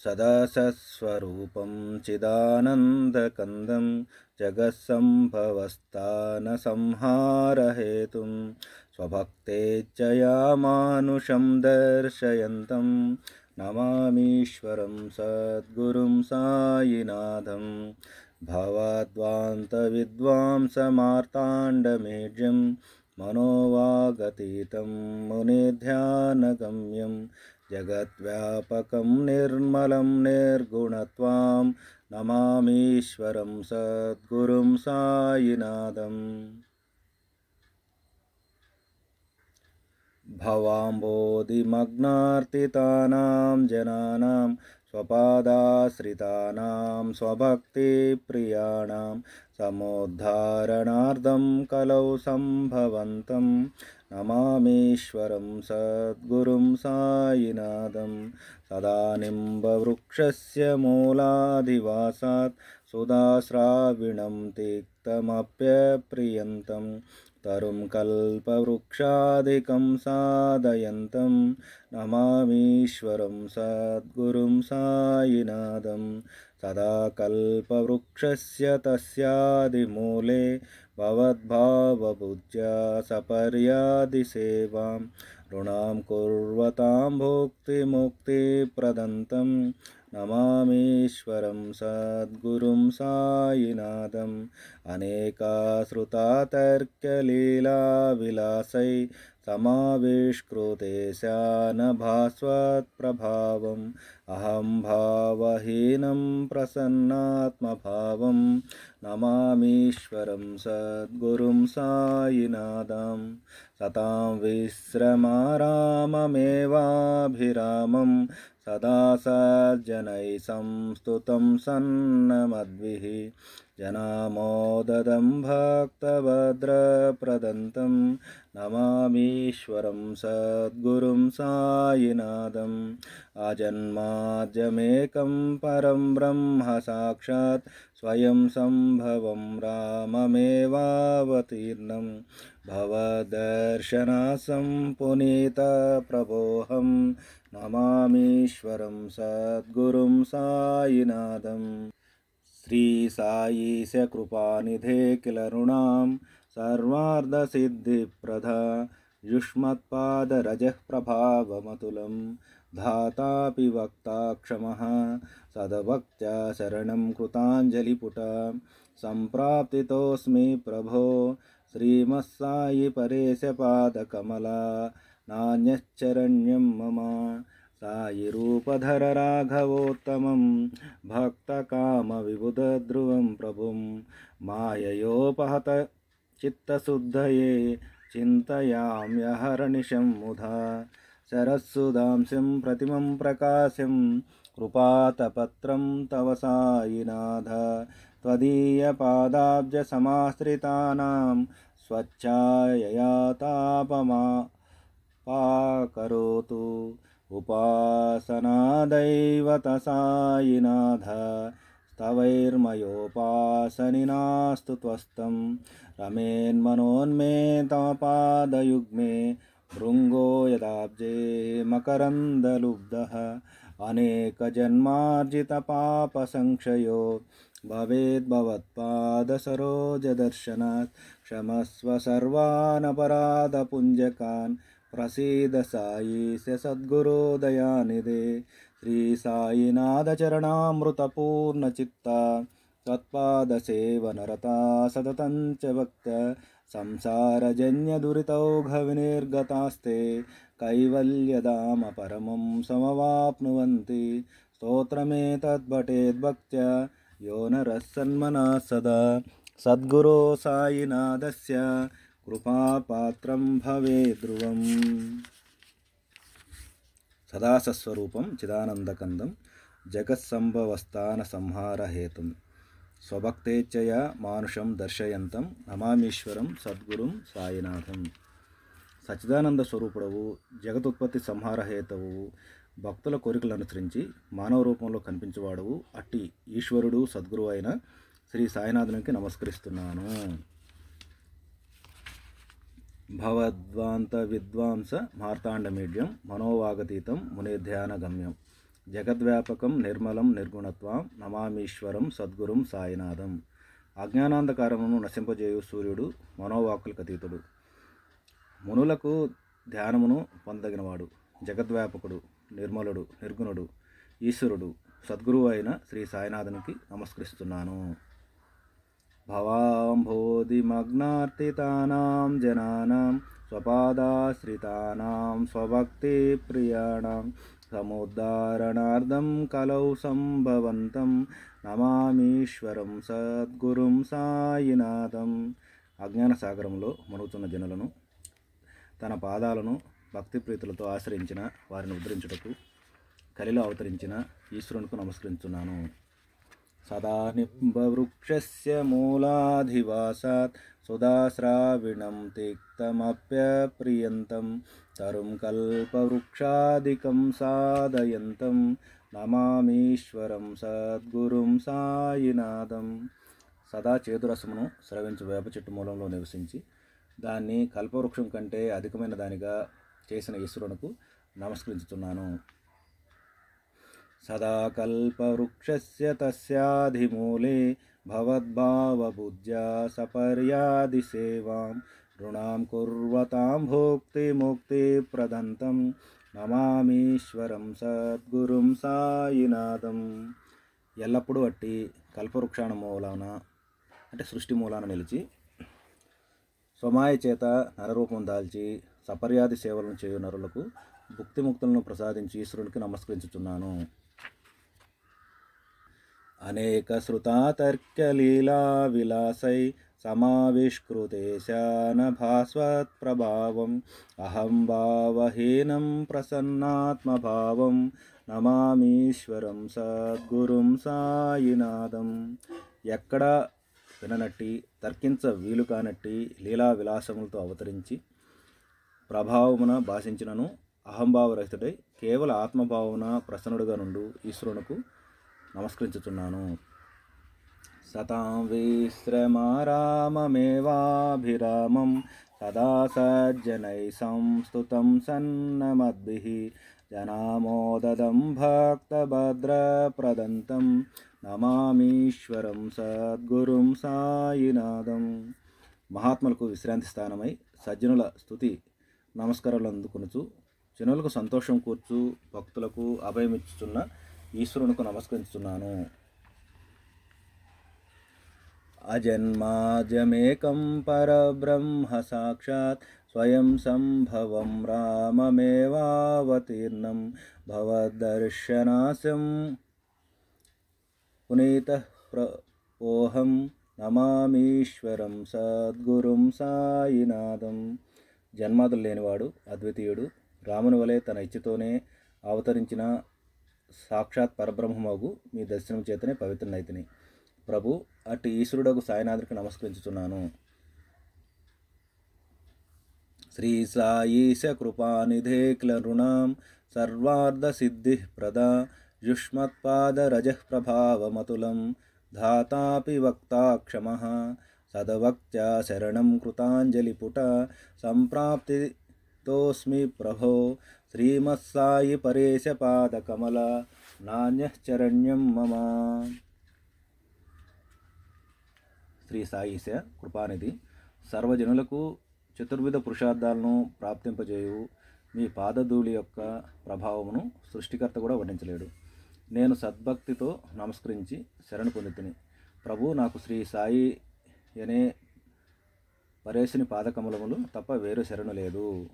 సదాసస్వరూపం చిదానందకందం జగత్సంభవస్థానసంహారహేతుం స్వభక్తేచ్ఛయా మానుషం దర్శయంతం నమామీశ్వరం సద్గురుం సాయినాథం భవద్వాంతవిద్వాంసమార్తాండమేఢ్యం మనోవాగతీతం మునిధ్యానగమ్యం జగద్వ్యాపకం నిర్మలం నిర్గుణత్వాం నమామీశ్వరం సద్గురుం సాయినాథం భవాంబోధిమగ్నార్తితానాం జనానాం స్వపాదాశ్రితానాం స్వభక్తిప్రియాణాం సముద్ధారణార్థం కలౌ సంభవంతం నమామీశ్వరం సద్గురుం సాయినాథం సదానింబవృక్షస్య మూలాధివాసాత్ సుధాస్రావిణం తిక్తమప్యప్రియంతం తరుం కల్పవృక్షాదికం సాదయంతం నమామీశ్వరం సద్గురుం సాయినాథం సదా కల్పవృక్షస్య తస్యాదిమూలే భవద్భావబుద్ధ్యా సపర్యాది సేవాం ఋణాం కుర్వతాం భుక్తిముక్తిప్రదంతం నమామీశ్వరం సద్గురుం సాయినాథం అనేకాశ్రుతాతర్క్యలీలా విలాసై సమావిష్కృతేశానభాస్వత్ప్రభావం అహం భావహీనం ప్రసన్నాత్మభావం నమామీశ్వరం సద్గురుం సాయినాథం సతాం విశ్రమారామమేవాభిరామం సదా సజ్జనై సంస్తుతం సన్నమద్భిః జనామోదదం భక్తభద్రప్రదంతం నమామీశ్వరం సద్గురుం సాయినాథం ఆజన్మాద్యమేకం పరం బ్రహ్మ సాక్షాత్ స్వయం సంభవం రామమేవావతీర్ణం భవదర్శనాసం పునీత ప్రభోహం నమామీశ్వరం సద్గురుం సాయినాథం శ్రీ సాయీశ కృపానిధే కిల రుణాం సర్వార్ధసిద్ధిప్రద యుష్మత్పాదరజః ప్రభావమతులం ధాతాపి వక్తా క్షమః సదభక్త్యా శరణం కృతాంజలిపుట సంప్రాప్తితోస్మి ప్రభో శ్రీమత్సాయి పరేశ పాదకమలా నాన్యశ్చరణ్యం మమ సాయి రూపధర రాఘవోత్తమం భక్తకామ విబుధధ్రువం ప్రభుం మాయయోపహత చిత్తశుద్ధయే చింతయామ్యహర్నిశం ముధా శరస్సుదాంశం ప్రతిమం ప్రకాశం కృపాతపత్రం తవ సాయినాథ త్వదీయపాదాబ్జ సమాశ్రితానాం స్వచ్ఛాయయా తాపమాపాకరోతు ఉపాసనాదైవత సాయినాథ స్తవైర్మయోపాసనినాస్తు త్వస్తం రమేన్మనోన్మే తమ పాదయుగ్మే భృంగో యదాబ్జే మకరందలుబ్ధః అనేకజన్మార్జితపాపసంక్షయో భవేద్భవత్పాదసరోజదర్శనాత్ క్షమస్వ సర్వానపరాధపుంజకాన్ ప్రసీద సాయీశ సద్గురోదయానిదే శ్రీ సాయినాథ చరణామృతపూర్ణచిత్త త్వత్పాదసేవనరతా సతతం చ భక్త సంసారజన్యదురితౌఘవినిర్గతాస్తే కైవల్యధామ పరమం సమవాప్నువంతి స్తోత్రమేతద్భటేద్భక్త్యా యో నరः సన్మనః సదా సద్గురో సాయినాథస్య కృపాపాత్రం భవేద్ ధ్రువం సదాసస్వరూపం చిదానందకందం జగత్సంభవస్థాన సంహారహేతుం స్వభక్తేచ్ఛయా మానుషం దర్శయంతం నమామీశ్వరం సద్గురుం సాయినాథం. సచ్చిదానంద స్వరూపుడవు, జగతుత్పత్తి సంహారహేతువు, భక్తుల కోరికలు అనుసరించి మానవ రూపంలో కనిపించేవాడవు అట్టి ఈశ్వరుడు సద్గురువు అయిన శ్రీ సాయినాథునికి నమస్కరిస్తున్నాను. భవద్వాంత విద్వాంస మార్తాండమీడ్యం మనోవాగతీతం మునిధ్యాన గమ్యం. జగద్వ్యాపకం నిర్మలం నిర్గుణత్వం నమామీశ్వరం సద్గురుం సాయినాథం. అజ్ఞానాంధకారమును నశింపజేయు సూర్యుడు మనోవాక్కులకు అతీతుడు. మునులకు ధ్యానమును పొందగినవాడు. జగద్వ్యాపకుడు, నిర్మలుడు, నిర్గుణుడు, ఈశ్వరుడు, సద్గురువు అయిన శ్రీ సాయినాథునికి నమస్కరిస్తున్నాను. భవాంభోధిమగ్నార్తితానాం జనానాం స్వపాదాశ్రితానాం స్వభక్తి ప్రియాణాం సముద్ధారణార్థం కలౌ సంభవంతం నమామీశ్వరం సద్గురుం సాయినాథం. అజ్ఞాన సాగరంలో మునుగుతున్న జనులను తన పాదాలను భక్తి ప్రీతులతో ఆశ్రయించిన వారిని ఉద్ధరించుటకు కలిలో అవతరించిన ఈశ్వరునికి నమస్కరించున్నాను. సదా నింబవృక్షస్య మూలాధివాసాత్ సుధాశ్రావిణం తిక్తమప్యప్రియంతం తరుం కల్పవృక్షాదికం సాధయంతం నమామీశ్వరం సద్గురుం సాయినాథం. సదా చేదురసమును స్రవించు వేప చెట్టు మూలంలో నివసించి దాన్ని కల్పవృక్షం కంటే అధికమైన దానిగా చేసిన ఈశ్వరునికి నమస్కరించుతున్నాను. సదా కల్పవృక్షస్య తస్యాధిమూలే భవద్భావబుద్ధ్యా సపర్యాది సేవాం ఋణాం కుర్వతాం భోక్తి ముక్తి ప్రదంతం నమామీశ్వరం సద్గురుం సాయినాథం. ఎల్లప్పుడూ అట్టి కల్పవృక్షాన మూలాన అంటే సృష్టి మూలాన నిలిచి స్వమాయ చేత నరరూపం దాల్చి సపర్యాది సేవలను చేయు నరులకు భుక్తిముక్తులను ప్రసాదించి ఈశ్వరునికి నమస్కరించుచున్నాను. అనేక శృతాతర్క్యలీలా విలాసై సమావిష్కృతేశాన భాస్వత్ ప్రభావం అహం భావహీనం ప్రసన్నాత్మభావం నమామీశ్వరం సద్గురుం సాయినాథం. ఎక్కడా విననట్టి తర్కించ వీలు కానట్టి లీలా విలాసములతో అవతరించి ప్రభావమున భాషించినను అహంభావరహితుడై కేవల ఆత్మభావన ప్రసన్నుడుగా నుండు ఈశ్వరునకు నమస్కరించుతున్నాను. సతాం విశ్రమారామమేవాభిరామం సదా సజ్జనై సంస్తుతం సన్నమద్భిః జనామోదదం భక్తభద్రప్రదంతం నమామీశ్వరం సద్గురుం సాయినాథం. మహాత్ములకు విశ్రాంతి స్థానమై సజ్జనుల స్తుతి నమస్కారాలు అందుకొనుచు జనులకు సంతోషం కూర్చు భక్తులకు అభయమిచ్చుచున్న ఈశ్వరునికి నమస్కరిస్తున్నాను. అజన్మాజమేకం పరబ్రహ్మ సాక్షాత్ స్వయం సంభవం రామమేవావతీర్ణం భవద్దర్శనాస్యం పునీతః ఓహం నమామీశ్వరం సద్గురుం సాయినాథం. జన్మాదులు లేనివాడు అద్వితీయుడు రాముని వలె తన ఇచ్చతోనే అవతరించిన సాక్షాత్ పరబ్రహ్మమగు మీ దర్శనం చేతనే పవిత్రనైతిని. ప్రభు అటు ఈశ్వరుడకు సాయినాథుడికి నమస్కరించుతున్నాను. శ్రీ సాయీశ కృపానిధే కిల నృణాం సర్వార్థ సిద్ధి ప్రదా యుష్మత్పాదరజః ప్రభావమతులం ధాతాపి వక్తా క్షమః సదవక్త్యా శరణం కృతాంజలిపుట సంప్రాప్తితోస్మి ప్రభో శ్రీమత్సాయి పరేశ పాదకమల నాణ్యశ్చరణ్యం మమ. శ్రీ సాయిశ కృపానిధి సర్వజనులకు చతుర్విధ పురుషార్థాలను ప్రాప్తింపజేయు మీ పాదధూళి యొక్క ప్రభావమును సృష్టికర్త కూడా వర్ణించలేడు. నేను సద్భక్తితో నమస్కరించి శరణు పొందితిని. ప్రభు నాకు శ్రీ సాయి అనే పరేశుని పాదకమలములు తప్ప వేరు శరణు లేదు.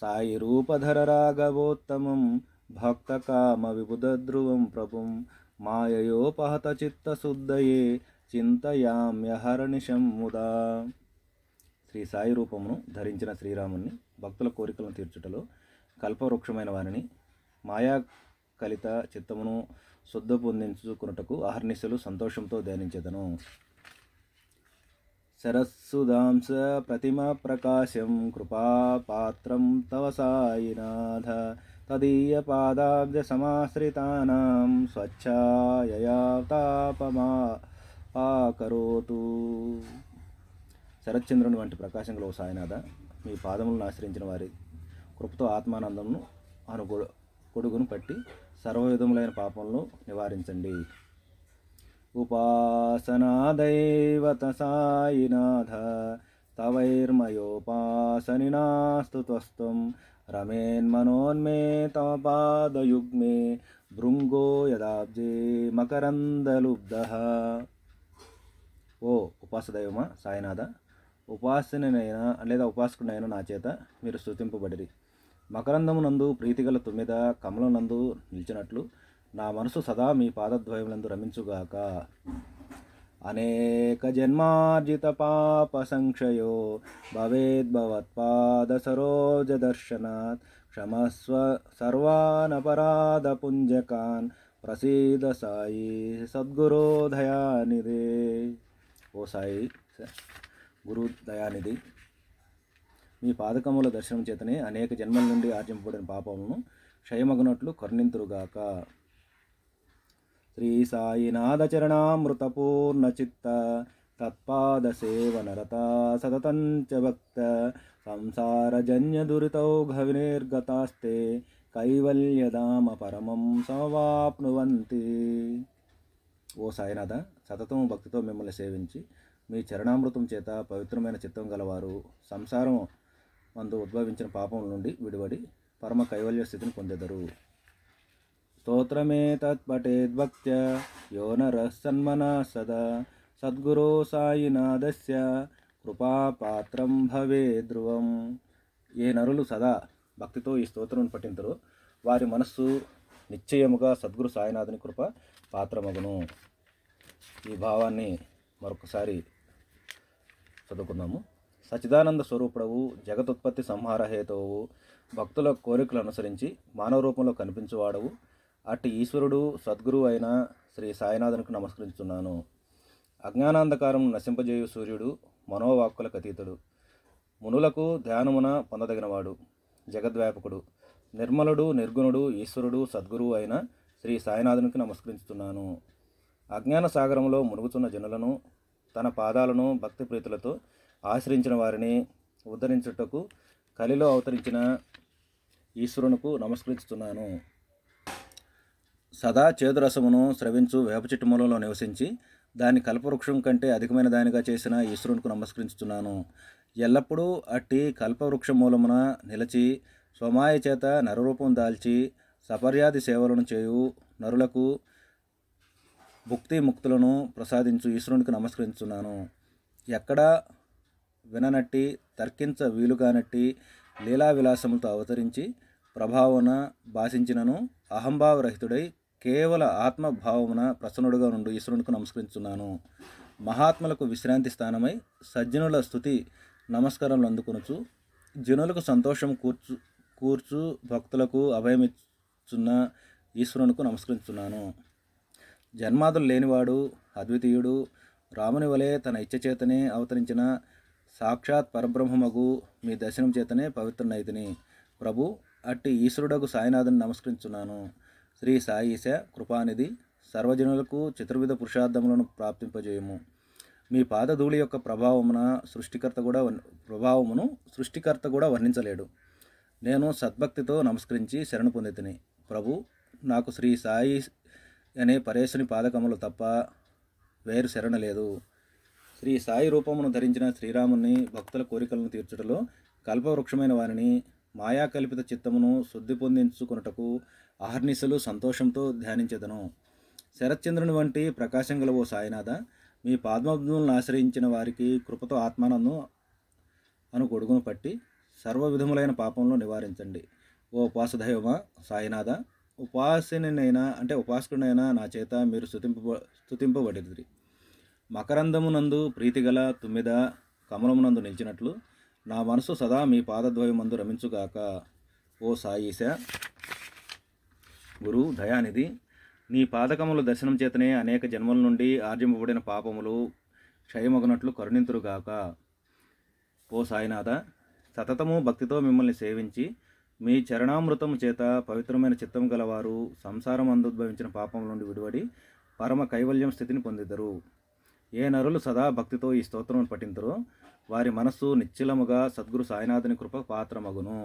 సాయి రూపధర రాఘవోత్తమం భక్త కామ విబుధధ్రువం ప్రభుం మాయయోపహత చిత్తశుద్ధయే చింతయామ్యహర్నిశం ముదా. శ్రీ సాయి రూపమును ధరించిన శ్రీరాముని భక్తుల కోరికలను తీర్చుటలో కల్పవృక్షమైన వారిని మాయా కలిత చిత్తమును శుద్ధ పొందించుకున్నటకు అహర్నిశలు సంతోషంతో ధ్యానించెదను. సరస్సుదాంస ప్రతిమ ప్రకాశం కృపాపాత్రం తవ సాయినాథ తదీయ పాదాబ్జ సమాశ్రితానాం స్వచ్ఛాయయా తాపమాకరోతు. శరత్చంద్రుని వంటి ప్రకాశంలో సాయినాథ మీ పాదములను ఆశ్రయించిన వారి కృపతో ఆత్మానందమును పొడుగును పట్టి సర్వవిధములైన పాపములను నివారించండి. ఉపాసనా దైవత సాయినాథ తవైర్మయోపాసనినాస్తు త్వస్త్వం రమేన్మనోన్మే తవ పాదయుగ్మే భృంగో యదాబ్జే మకరందలుబ్ధః. ఓ ఉపాసదైవమా సాయినాథ, ఉపాసనైనా లేదా ఉపాసకునైనా నా చేత మీరు స్తుతింపబడిరి. మకరందమునందు ప్రీతిగల తుమ్మెద కమలనందు నిలిచినట్లు నా మనసు సదా మీ పాదద్వయములందు రమించుగాక. అనేక జన్మార్జిత పాప సంక్షయో భవేద్భవత్పాద సరోజ దర్శనాత్ క్షమస్వ సర్వానపరాధ పుంజకాన్ ప్రసీద సాయి సద్గురో దయానిధే. ఓ సాయి గురు దయానిధి, మీ పాదకముల దర్శనం చేతనే అనేక జన్మల నుండి ఆర్జింపబడిన పాపములను క్షయమగునట్లు కరుణింతురుగాక. శ్రీ సాయినాథ చరణామృతపూర్ణ చిత్త తత్పాద సేవనరత సతతంచ భక్త సంసారజన్య దురితౌఘ వినిర్గతాస్తే కైవల్యధామ పరమం సమవాప్నువంతి. ఓ సాయినాథ, సతతం భక్తితో మిమ్మల్ని సేవించి మీ చరణామృతం చేత పవిత్రమైన చిత్తం గలవారు సంసారం మందు ఉద్భవించిన పాపం నుండి విడివడి పరమ కైవల్య స్థితిని పొందెదరు. స్తోత్రమే తత్పఠేద్భక్త్య యో నరః సన్మనః సదా సద్గురో సాయినాథస్య కృపాపాత్రం భవే ధ్రువం. ఏ నరులు సదా భక్తితో ఈ స్తోత్రం పఠింతురో వారి మనస్సు నిశ్చయముగా సద్గురు సాయినాథుని కృప పాత్రమగును. ఈ భావాన్ని మరొకసారి చదువుకుందాము. సచిదానంద స్వరూపుడవు, జగతుత్పత్తి సంహార హేతువు, భక్తుల కోరికలు అనుసరించి మానవ రూపంలో కనిపించువాడవు అట్టి ఈశ్వరుడు సద్గురువు అయిన శ్రీ సాయినాథునికి నమస్కరిస్తున్నాను. అజ్ఞానాంధకారం నశింపజేయు సూర్యుడు, మనోవాక్కులకు అతీతుడు, మునులకు ధ్యానమున పొందదగినవాడు, జగద్వ్యాపకుడు, నిర్మలుడు, నిర్గుణుడు, ఈశ్వరుడు, సద్గురువు అయిన శ్రీ సాయినాథునికి నమస్కరిస్తున్నాను. అజ్ఞాన సాగరంలో మునుగుతున్న జనులను తన పాదాలను భక్తి ప్రీతులతో ఆశ్రయించిన వారిని ఉద్ధరించుటకు కలిలో అవతరించిన ఈశ్వరునికి నమస్కరిస్తున్నాను. సదా చేదురసమును స్రవించు వేప చెట్టు మూలంలో నివసించి దాన్ని కల్పవృక్షం కంటే అధికమైన దానిగా చేసిన ఈశ్వరునికి నమస్కరిస్తున్నాను. ఎల్లప్పుడూ అట్టి కల్పవృక్ష మూలమున నిలిచి స్వమాయ చేత నరరూపం దాల్చి సపర్యాది సేవలను చేయు నరులకు భుక్తి ముక్తులను ప్రసాదించు ఈశ్వరునికి నమస్కరిస్తున్నాను. ఎక్కడా విననట్టి తర్కించ వీలుగానట్టి లీలా విలాసములతో అవతరించి ప్రభావన భాషించినను అహంభావరహితుడై కేవల ఆత్మభావమున ప్రసన్నుడుగా నుండి ఈశ్వరునికి నమస్కరిస్తున్నాను. మహాత్ములకు విశ్రాంతి స్థానమై సజ్జనుల స్తుతి నమస్కారములు అందుకొనుచు జనులకు సంతోషం కూర్చు భక్తులకు అభయమిచ్చున్న ఈశ్వరునికి నమస్కరిస్తున్నాను. జన్మాదులు లేనివాడు, అద్వితీయుడు, రాముని వలె తన ఇచ్చ చేతనే అవతరించిన సాక్షాత్ పరబ్రహ్మమగు మీ దర్శనం చేతనే పవిత్రనైతిని. ప్రభు అట్టి ఈశ్వరుడకు సాయినాథుని నమస్కరించున్నాను. శ్రీ సాయిశ కృపానిధి, సర్వజనులకు చతుర్విధ పురుషార్థములను ప్రాప్తింపజేయము. మీ పాదధూళి యొక్క ప్రభావమును సృష్టికర్త కూడా వర్ణించలేడు. నేను సద్భక్తితో నమస్కరించి శరణు పొందితిని. ప్రభు నాకు శ్రీ సాయి అనే పరేశుని పాదకములు తప్ప వేరు శరణ లేదు. శ్రీ సాయి రూపమును ధరించిన శ్రీరాముని భక్తుల కోరికలను తీర్చుటలో కల్పవృక్షమైన వారిని మాయాకల్పిత చిత్తమును శుద్ధి పొందించుకొనుటకు అహర్నిశలు సంతోషంతో ధ్యానించెదను. శరత్చంద్రుని వంటి ప్రకాశం గల ఓ సాయినాథ, మీ పాద్మములను ఆశ్రయించిన వారికి కృపతో ఆత్మానందం అను గొడుగును పట్టి సర్వ విధములైన పాపంలో నివారించండి. ఓ ఉపాసదైవమా సాయినాథ, ఉపాసకునైనా నా చేత మీరు స్తుతింపబడిరి. మకరందమునందు ప్రీతిగల తుమ్మిద కమలమునందు నిలిచినట్లు నా మనసు సదా మీ పాదద్వయమందు రమించుగాక. ఓ సాయిశ గురు దయానిధి, నీ పాదకముల దర్శనం చేతనే అనేక జన్మల నుండి ఆర్జింపబడిన పాపములు క్షయమగునట్లు కరుణింతురుగాక. ఓ సాయినాథ, సతతము భక్తితో మిమ్మల్ని సేవించి మీ చరణామృతము చేత పవిత్రమైన చిత్తం గలవారు సంసారం అందుద్భవించిన పాపం నుండి విడివడి పరమ కైవల్యం స్థితిని పొందిద్దరు. ఏ నరులు సదా భక్తితో ఈ స్తోత్రమును పఠింతురో వారి మనస్సు నిశ్చలముగా సద్గురు సాయినాథుని కృప పాత్రమగును.